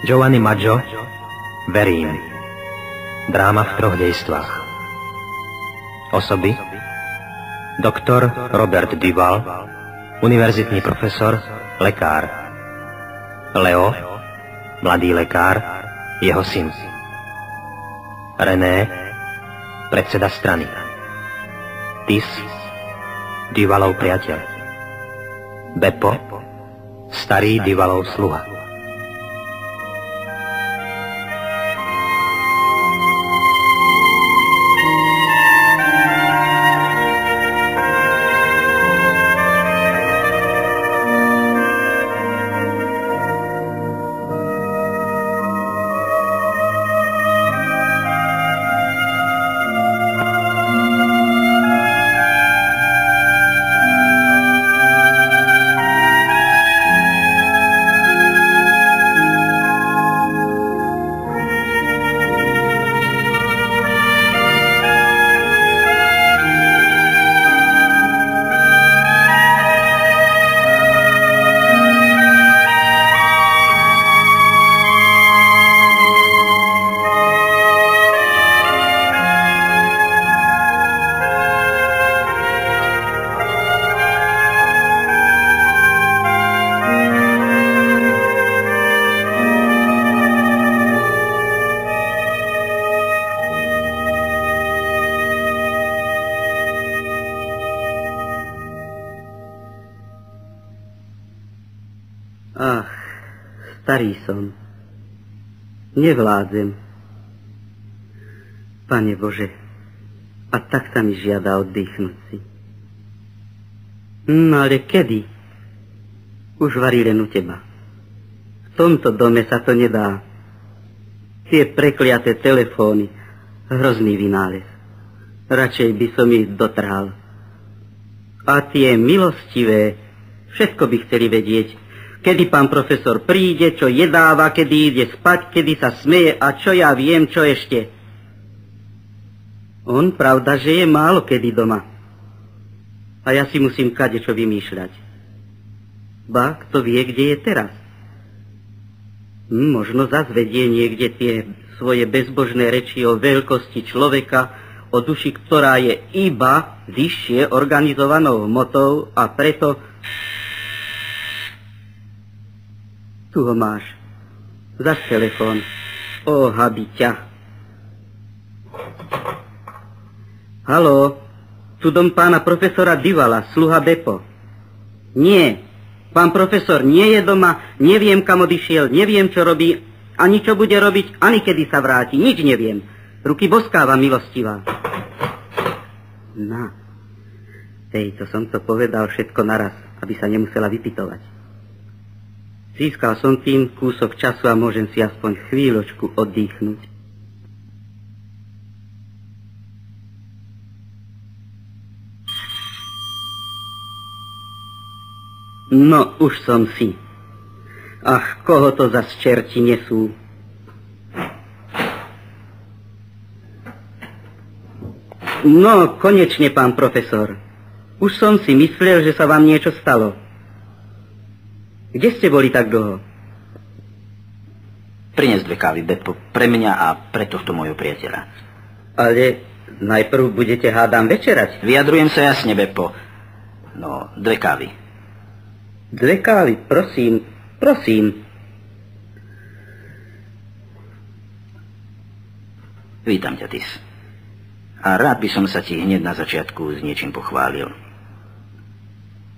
Giovanni Maggio, Verím. Dráma v 3 dejstvách. Osoby: doktor Robert Duval, univerzitný profesor, lekár. Leo, mladý lekár, jeho syn. René, predseda strany. Tis, Duvalov priateľ. Beppo, starý Duvalov sluha. Ach, starý som. Nevládzem. Pane Bože, a tak sa mi žiada oddychnúť si. No ale kedy? Už varí len u teba. V tomto dome sa to nedá. Tie prekliaté telefóny, hrozný vynález. Radšej by som ich dotrhal. A tie milostivé, všetko by chceli vedieť, kedy pán profesor príde, čo jedáva, kedy ide spať, kedy sa smeje a čo ja viem, čo ešte. On, pravda, že je málo kedy doma. A ja si musím kadečo vymýšľať. Ba, kto vie, kde je teraz. Možno zas vedie niekde tie svoje bezbožné reči o veľkosti človeka, o duši, ktorá je iba vyššie organizovanou hmotou a preto... Tu ho máš. Zas telefón. O, habiťa. Haló, tu dom pána profesora Duvala, sluha Beppo. Nie, pán profesor nie je doma, neviem, kam odišiel, neviem, čo robí, ani čo bude robiť, ani kedy sa vráti, nič neviem. Ruky boskáva, milostivá. Na, to som to povedal všetko naraz, aby sa nemusela vypytovať. Získal som tým kúsok času a môžem si aspoň chvíľočku oddychnúť. No, už som si. Ach, koho to zas čerti nesú? No, konečne, pán profesor. Už som si myslel, že sa vám niečo stalo. Kde ste boli tak dlho? Prines 2 kávy, Beppo, pre mňa a pre tohto môjho priateľa. Ale najprv budete, hádam, večerať. Vyjadrujem sa jasne, Beppo. No, 2 kávy. 2 kávy, prosím, prosím. Vítam ťa, Tis. A rád by som sa ti hneď na začiatku s niečím pochválil.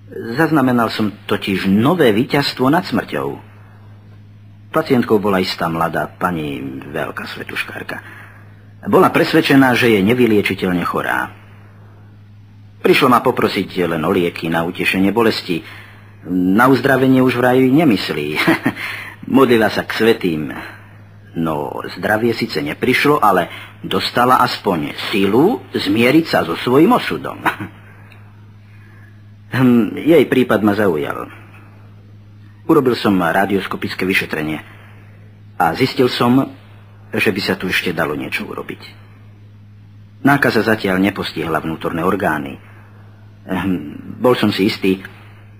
Zaznamenal som totiž nové víťazstvo nad smrťou. Pacientkou bola istá mladá pani, veľká svetuškárka. Bola presvedčená, že je nevyliečiteľne chorá. Prišla ma poprosiť len o lieky na utešenie bolesti. Na uzdravenie už vraj nemyslí. Modlila sa k svätým. No, zdravie síce neprišlo, ale dostala aspoň silu zmieriť sa so svojím osudom. Jej prípad ma zaujal. Urobil som radioskopické vyšetrenie a zistil som, že by sa tu ešte dalo niečo urobiť. Nákaza zatiaľ nepostihla vnútorné orgány. Bol som si istý,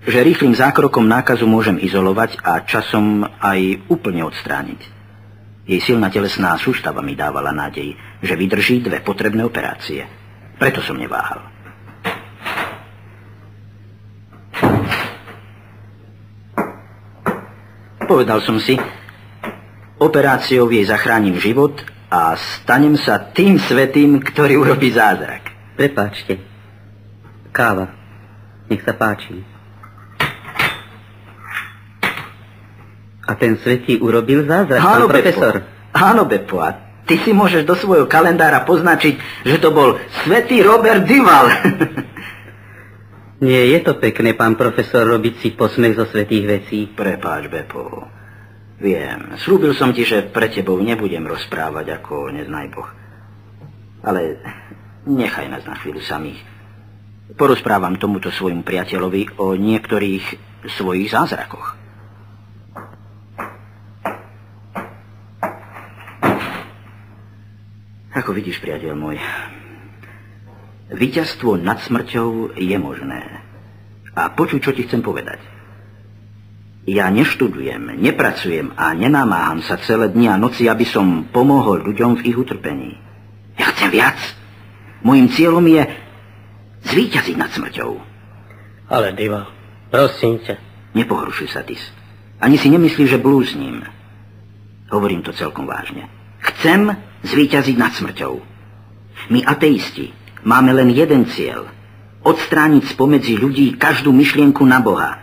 že rýchlym zákrokom nákazu môžem izolovať a časom aj úplne odstrániť. Jej silná telesná sústava mi dávala nádej, že vydrží 2 potrebné operácie. Preto som neváhal. Povedal som si, operáciou jej zachránim život a stanem sa tým svätým, ktorý urobí zázrak. Prepáčte. Káva. Nech sa páči. A ten svätý urobil zázrak, pán profesor. Áno, Beppo. A ty si môžeš do svojho kalendára poznačiť, že to bol svätý Robert Duval. Nie je to pekné, pán profesor, robiť si posmech zo svätých vecí. Prepáč, Beppo. Viem, slúbil som ti, že pre tebou nebudem rozprávať ako neznaj Boh. Ale nechaj nás na chvíľu samých. Porozprávam tomuto svojmu priateľovi o niektorých svojich zázrakoch. Ako vidíš, priateľ môj, víťazstvo nad smrťou je možné. A počuj, čo ti chcem povedať. Ja neštudujem, nepracujem a nenamáham sa celé dni a noci, aby som pomohol ľuďom v ich utrpení. Ja chcem viac. Mojím cieľom je zvíťaziť nad smrťou. Ale, Duval, prosím ťa. Nepohoršuj sa, Tis. Ani si nemyslíš, že blúzním. Hovorím to celkom vážne. Chcem zvíťaziť nad smrťou. My, ateisti, máme len jeden cieľ. Odstrániť spomedzi ľudí každú myšlienku na Boha.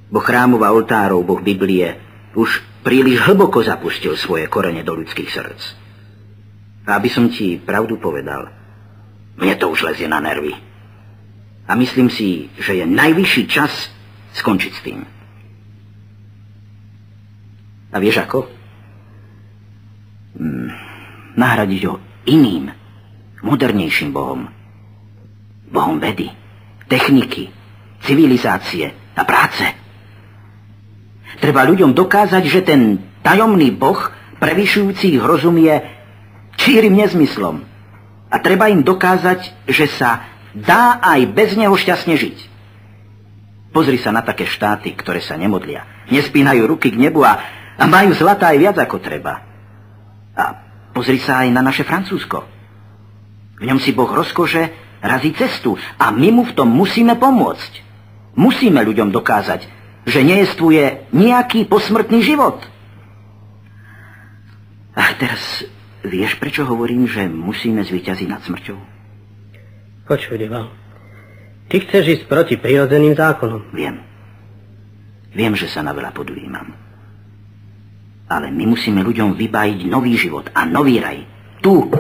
Boh chrámov a oltárov, Boh Biblie, už príliš hlboko zapustil svoje korene do ľudských srdc. A aby som ti pravdu povedal, mne to už lezie na nervy. A myslím si, že je najvyšší čas skončiť s tým. A vieš ako? Nahradiť ho iným, modernejším Bohom. Bohom vedy, techniky, civilizácie a práce. Treba ľuďom dokázať, že ten tajomný Boh, prevyšujúci ich rozum, je čírym nezmyslom. A treba im dokázať, že sa dá aj bez neho šťastne žiť. Pozri sa na také štáty, ktoré sa nemodlia, nespínajú ruky k nebu a majú zlata aj viac ako treba. A pozri sa aj na naše Francúzsko. V ňom si Boh rozkože razí cestu a my mu v tom musíme pomôcť. Musíme ľuďom dokázať, že nejestvuje nejaký posmrtný život. A teraz vieš, prečo hovorím, že musíme zvíťaziť nad smrťou? Počuj, Duval, ty chceš ísť proti prirodzeným zákonom. Viem, že sa na veľa podujímam. Ale my musíme ľuďom vybájiť nový život a nový raj. Tu,